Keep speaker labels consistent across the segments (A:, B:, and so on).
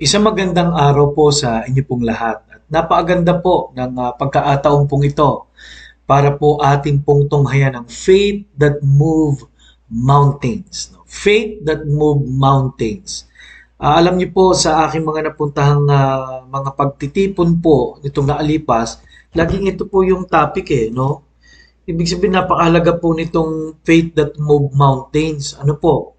A: Isang magandang araw po sa inyo pong lahat. At napakaganda po ng pagkaataon pong ito para po ating pong tunghayan ang faith that move mountains. No? Faith that move mountains. Alam niyo po sa aking mga napuntahang mga pagtitipon po nitong naalipas, laging ito po yung topic no? Ibig sabihin napakahalaga po nitong faith that move mountains. Ano po?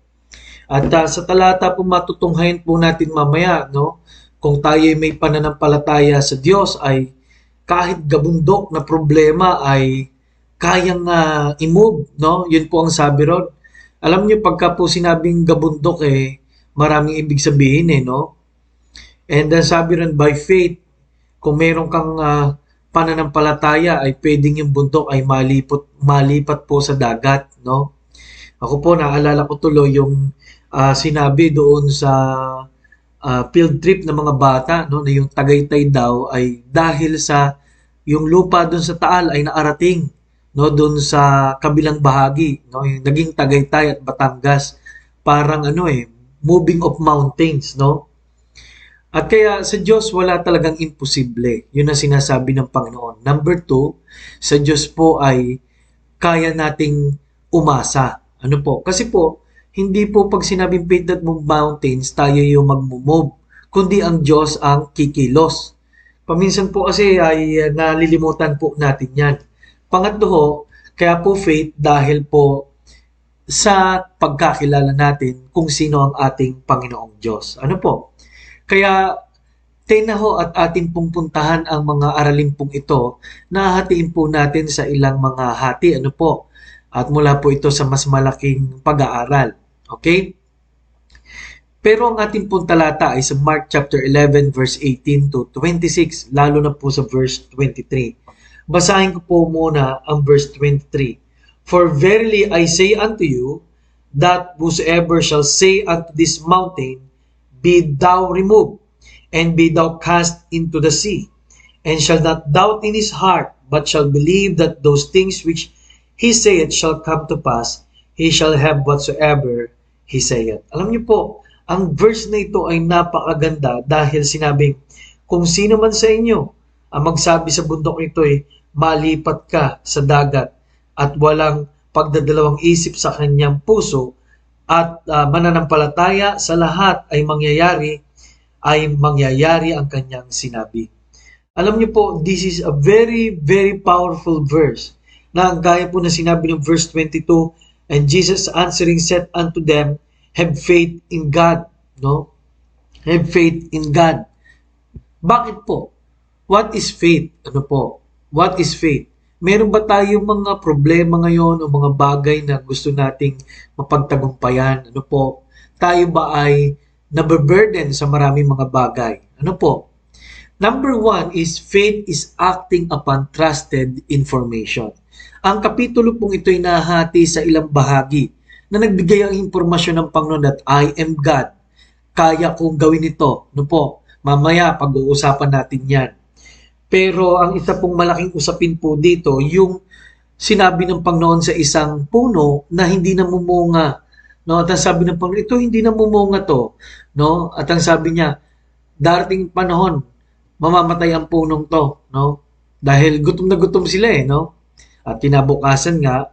A: At sa talata po matutunghayan po natin mamaya, no? Kung tayo may pananampalataya sa Diyos ay kahit gabundok na problema ay kayang i-move, no? Yun po ang sabi ron. Alam niyo pagka po sinabing gabundok maraming ibig sabihin no? And then sabi ron by faith, kung meron kang pananampalataya ay pwedeng yung bundok ay malipat po sa dagat, no? Ako po, naalala ko tuloy yung sinabi doon sa field trip ng mga bata, no, na yung Tagaytay daw ay dahil sa yung lupa doon sa Taal ay naarating, no, doon sa kabilang bahagi, no, yung naging Tagaytay at Batangas. Parang moving of mountains, no? At kaya sa Diyos wala talagang imposible. Yun ang sinasabi ng Panginoon. Number two, sa Diyos po ay kaya nating umasa. Ano po? Kasi po, hindi po pag sinabing faith that move mountains, tayo yung magmumove, kundi ang Diyos ang kikilos. Paminsan po kasi ay nalilimutan po natin yan. Pangatlo ho, kaya po faith dahil po sa pagkakilala natin kung sino ang ating Panginoong Diyos. Ano po? Kaya tinaho at ating pong puntahan ang mga aralin pong ito na hatiin po natin sa ilang mga hati. Ano po? At mula po ito sa mas malaking pag-aaral. Okay? Pero ang ating pong talata ay sa Mark chapter 11 verse 18 to 26, lalo na po sa verse 23. Basahin ko po muna ang verse 23. For verily I say unto you, that whosoever shall say unto this mountain, be thou removed, and be thou cast into the sea, and shall not doubt in his heart, but shall believe that those things which he saith shall come to pass, he shall have whatsoever he saith. Alam niyo po, ang verse na ito ay napakaganda dahil sinabing, kung sino man sa inyo ang magsabi sa bundok ito malipat ka sa dagat at walang pagdadalawang isip sa kanyang puso at mananampalataya sa lahat ay mangyayari ang kanyang sinabi. Alam niyo po, this is a very, very powerful verse na ang gaya po na sinabi ng verse 22, and Jesus answering said unto them, have faith in God. No? Have faith in God. Bakit po? What is faith? Ano po? What is faith? Meron ba tayong mga problema ngayon o mga bagay na gusto nating mapagtagumpayan? Ano po? Tayo ba ay nababurden sa maraming mga bagay? Ano po? Number one is faith is acting upon trusted information. Ang kapitulo pong ito ay nahati sa ilang bahagi na nagbigay ang impormasyon ng Panginoon that I am God. Kaya kong gawin ito. Ano po? Mamaya pag-uusapan natin yan. Pero ang isa pong malaking usapin po dito, yung sinabi ng Panginoon sa isang puno na hindi namumunga. No? At ang sabi ng Panginoon, ito hindi namumunga to. No? At ang sabi niya, darating panahon, mamamatay ang punong to. No? Dahil gutom na gutom sila no? At kinabukasan nga,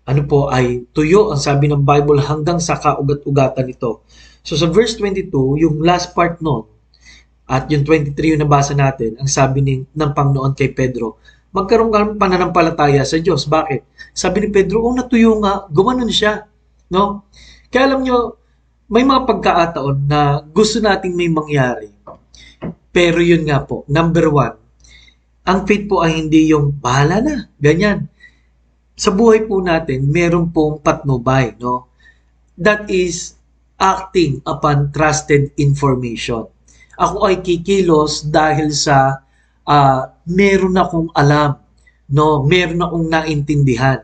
A: ano po ay tuyo ang sabi ng Bible hanggang sa kaugat-ugatan nito. So sa verse 22, yung last part noon, at yung 23 yung nabasa natin, ang sabi ng Panginoon kay Pedro, magkaroon ka ng pananampalataya sa Diyos. Bakit? Sabi ni Pedro, natuyo nga, gumanon siya. No? Kaya alam nyo, may mga pagkaataon na gusto nating may mangyari. Pero yun nga po, number one, ang faith po ay hindi yung bahala na, ganyan. Sa buhay po natin, meron pong patnubay. No? That is acting upon trusted information. Ako ay kikilos dahil sa meron akong alam, no? Meron akong naintindihan.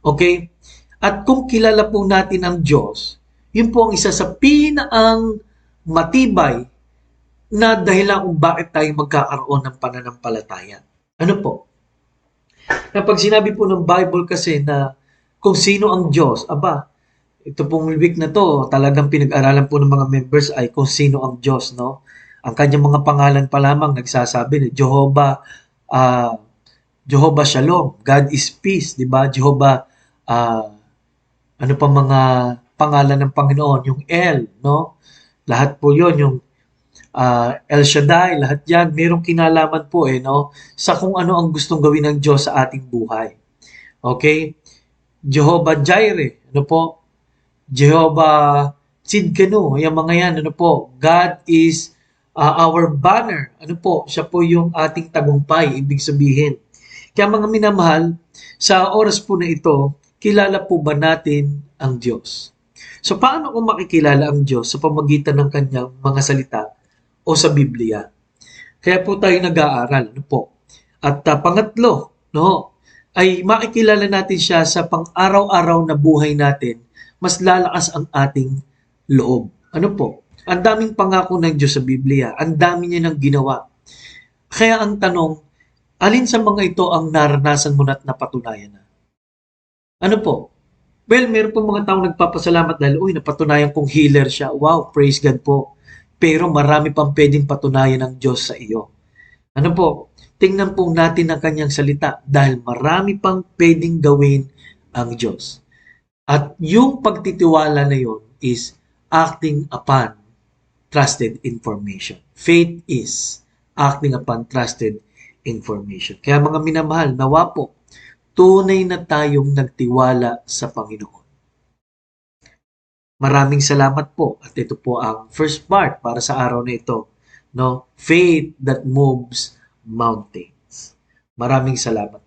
A: Okay? At kung kilala po natin ang Diyos, yun po ang isa sa pinaang matibay na dahilan kung bakit tayo magkakaroon ng pananampalataya. Ano po? Kapag sinabi po ng Bible kasi na kung sino ang Diyos, ito pong week na to, talagang pinag-aralan po ng mga members ay kung sino ang Diyos, no? Ang kanyang mga pangalan pa lamang nagsasabi na ah, Jehovah Shalom, God is peace, di ba? Jehovah, ah, ano pa mga pangalan ng Panginoon, yung El, no? Lahat po yon yung El Shaddai, lahat yan, mayroong kinalaman po no? Sa kung ano ang gustong gawin ng Diyos sa ating buhay. Okay? Jehovah Jireh, ano po? Jehovah Tsidkenu, yung mga yan, ano po? God is our banner. Ano po? Siya po yung ating tagumpay, ibig sabihin. Kaya mga minamahal, sa oras po na ito, kilala po ba natin ang Diyos? So paano kung makikilala ang Diyos sa pamagitan ng kanyang mga salita o sa Biblia? Kaya po tayo nag-aaral, ano po? At pangatlo, no, ay makikilala natin siya sa pang-araw-araw na buhay natin, mas lalakas ang ating loob. Ano po? Ang daming pangako ng Diyos sa Biblia, ang dami niya nang ginawa. Kaya ang tanong, alin sa mga ito ang naranasan mo na at napatunayan na? Ano po? Well, meron po mga taong nagpapasalamat dahil, uy, napatunayan kong healer siya. Wow, praise God po. Pero marami pang pwedeng patunayan ng Diyos sa iyo. Ano po? Tingnan po natin ang kanyang salita dahil marami pang pwedeng gawin ang Diyos. At yung pagtitiwala na yon is acting upon trusted information. Faith is acting upon trusted information. Kaya mga minamahal, nawa po, tunay na tayong nagtiwala sa Panginoon. Maraming salamat po. At ito po ang first part para sa araw na ito. No? Faith that moves mountains. Maraming salamat.